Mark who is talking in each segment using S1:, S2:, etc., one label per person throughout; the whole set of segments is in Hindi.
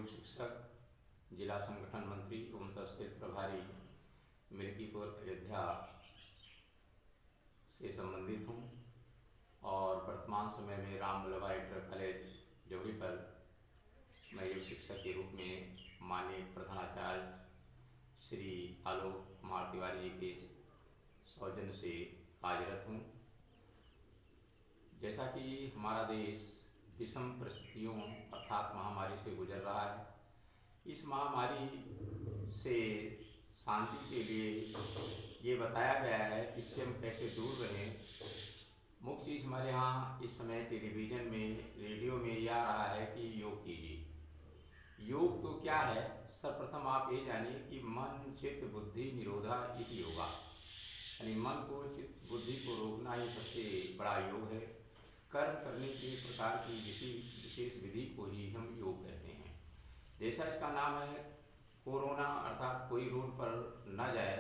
S1: योग शिक्षक, जिला संगठन मंत्री एवं तहसील प्रभारी मिल्कीपुर अयोध्या से संबंधित हूँ और वर्तमान समय में राम वल्लभ इंटर कॉलेज जोड़ी पर मैं योग शिक्षक के रूप में माननीय प्रधानाचार्य श्री आलोक कुमार तिवारी जी के सौजन्य से कार्यरत हूँ। जैसा कि हमारा देश विषम परिस्थितियों अर्थात महामारी से गुजर रहा है, इस महामारी से शांति के लिए ये बताया गया है कि इससे हम कैसे दूर रहें। मुख्य चीज़ हमारे यहाँ इस समय टेलीविज़न में, रेडियो में यह आ रहा है कि योग कीजिए। योग तो क्या है, सर्वप्रथम आप ये जानिए कि मन चित्त बुद्धि निरोधा इति योगा, यानी मन को चित्त बुद्धि को रोकना ही सबसे बड़ा योग है। कर्म करने के प्रकार की विशेष विधि को ही हम योग कहते हैं। जैसा इसका नाम है, कोरोना अर्थात कोई रोड पर न जाए।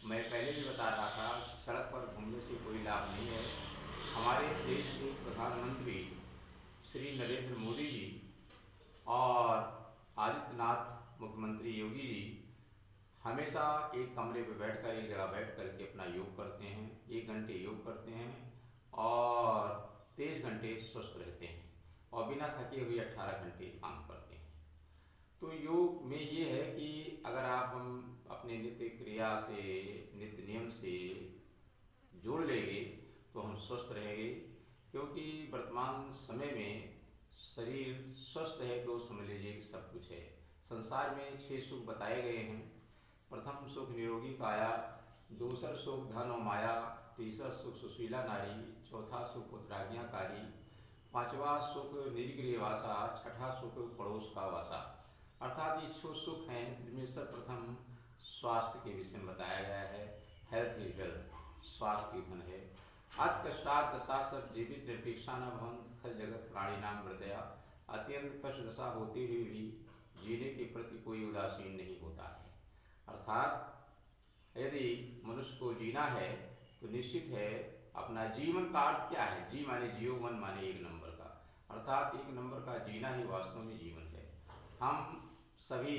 S1: मैं पहले भी बता रहा था, सड़क पर घूमने से कोई लाभ नहीं है। हमारे देश के प्रधानमंत्री श्री नरेंद्र मोदी जी और आदित्यनाथ मुख्यमंत्री योगी जी हमेशा एक कमरे पे बैठकर, एक जगह बैठ कर के अपना योग करते हैं। 1 घंटे योग करते हैं और 23 घंटे स्वस्थ रहते हैं और बिना थके हुए 18 घंटे काम करते हैं। तो योग में ये है कि अगर हम अपने नित्य क्रिया से, नित्य नियम से जोड़ लेंगे तो हम स्वस्थ रहेंगे। क्योंकि वर्तमान समय में शरीर स्वस्थ है तो समझ लीजिए कि सब कुछ है। संसार में 6 सुख बताए गए हैं। प्रथम सुख निरोगी काया, दूसरा सुख धन और माया, तीसरा सुख सुशीला नारी, चौथा सुख पुत्राज्ञाकारी, 5वां सुख निज गृह वासा, 6ठा सुख पड़ोस का वासा। अर्थात ये 6 सुख हैं जिनमें सर्वप्रथम स्वास्थ्य के विषय में बताया गया है। हेल्थ इज वेल्थ, स्वास्थ्य धन है। अत कष्टात् दशा सब जीवित निरपेक्षा न भवंत, खल जगत प्राणी नाम हृदया। अत्यंत कष्ट दशा होते हुए भी जीने के प्रति कोई उदासीन नहीं होता है। अर्थात यदि मनुष्य को जीना है तो निश्चित है अपना जीवन का अर्थ क्या है। जी माने जियो, मन माने 1 नंबर का, अर्थात 1 नंबर का जीना ही वास्तव में जीवन है। हम सभी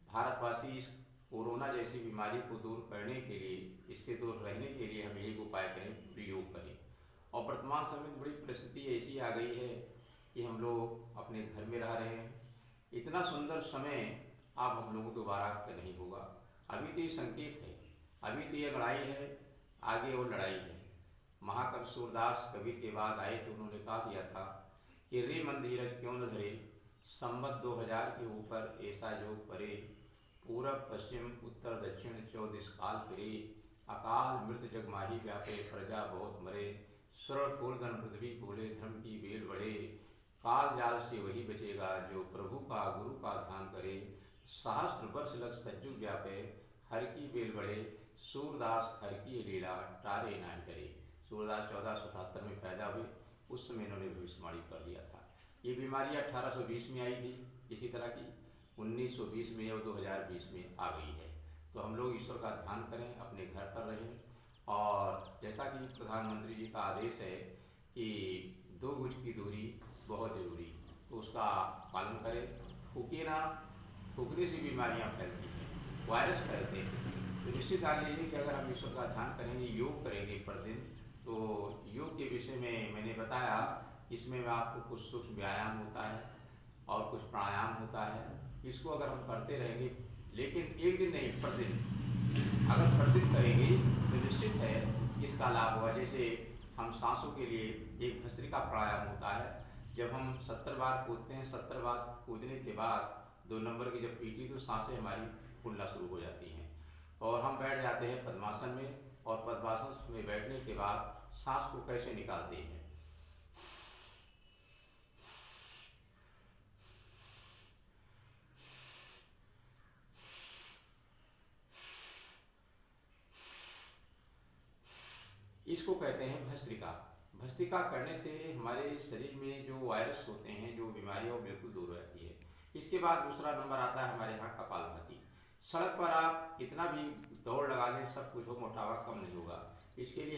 S1: भारतवासी इस कोरोना जैसी बीमारी को दूर करने के लिए, इससे दूर रहने के लिए हम एक उपाय करें, योग करें। और वर्तमान समय में बड़ी परिस्थिति ऐसी आ गई है कि हम लोग अपने घर में रह रहे हैं। इतना सुंदर समय अब हम लोगों को दोबारा नहीं होगा। अभी तो ये संकेत है, अभी तो ये लड़ाई है, आगे वो लड़ाई है। महाकवि सूरदास कबीर के बाद आए थे, उन्होंने कहा दिया था कि रे मन धीरज क्यों न धरे, संवत 2000 के ऊपर ऐसा योग करे, पूरब पश्चिम उत्तर दक्षिण 14 काल फिरे, अकाल मृत जग माही व्यापे, प्रजा बहुत मरे, स्वर्ण फूलधन पृथ्वी फूले, धर्म की बेल बढ़े, काल जाल से वही बचेगा जो प्रभु का गुरु का ध्यान करे, सहस्त्र वर्ष लग सज्जु व्यापे, हर की बेल बढ़े, सूरदास हर की लीला टारे ना डरे। सूरदास 1478 में पैदा हुए, उस समय इन्होंने भविष्यवाणी कर दिया था। ये बीमारी 1820 में आई थी इसी तरह की, 1920 में और 2020 में आ गई है। तो हम लोग ईश्वर का ध्यान करें, अपने घर पर रहें और जैसा कि प्रधानमंत्री जी का आदेश है कि 2 गज की दूरी बहुत जरूरी, तो उसका पालन करें। थूके ना, थूकने से बीमारियां फैलती हैं, वायरस फैलते हैं। तो निश्चित जान लीजिए कि अगर हम ईश्वर का ध्यान करेंगे, योग करेंगे प्रतिदिन, तो योग के विषय में मैंने बताया, इसमें आपको कुछ सूक्ष्म व्यायाम होता है और कुछ प्राणायाम होता है। इसको अगर हम करते रहेंगे, लेकिन एक दिन नहीं, प्रतिदिन अगर प्रतिदिन करेंगे तो निश्चित है इसका लाभ होगा। जैसे हम सांसों के लिए एक भस्त्रिका प्राणायाम होता है। जब हम 70 बार कूदते हैं, 70 बार कूदने के बाद 2 नंबर की जब पीटी तो सांसें हमारी फूलना शुरू हो जाती हैं और हम बैठ जाते हैं पद्मासन में। और पद्मासन में बैठने के बाद सांस को कैसे निकालते हैं, इसको कहते हैं भस्त्रिका। भस्त्रिका करने से हमारे शरीर में जो वायरस होते हैं, जो बीमारियां, वो बिल्कुल दूर हो जाती है। इसके बाद दूसरा नंबर आता है हमारे यहाँ कपालभाति। सड़क पर आप कितना भी दौड़ लगा लें, सब कुछ हो, मोटापा कम नहीं होगा। इसके लिए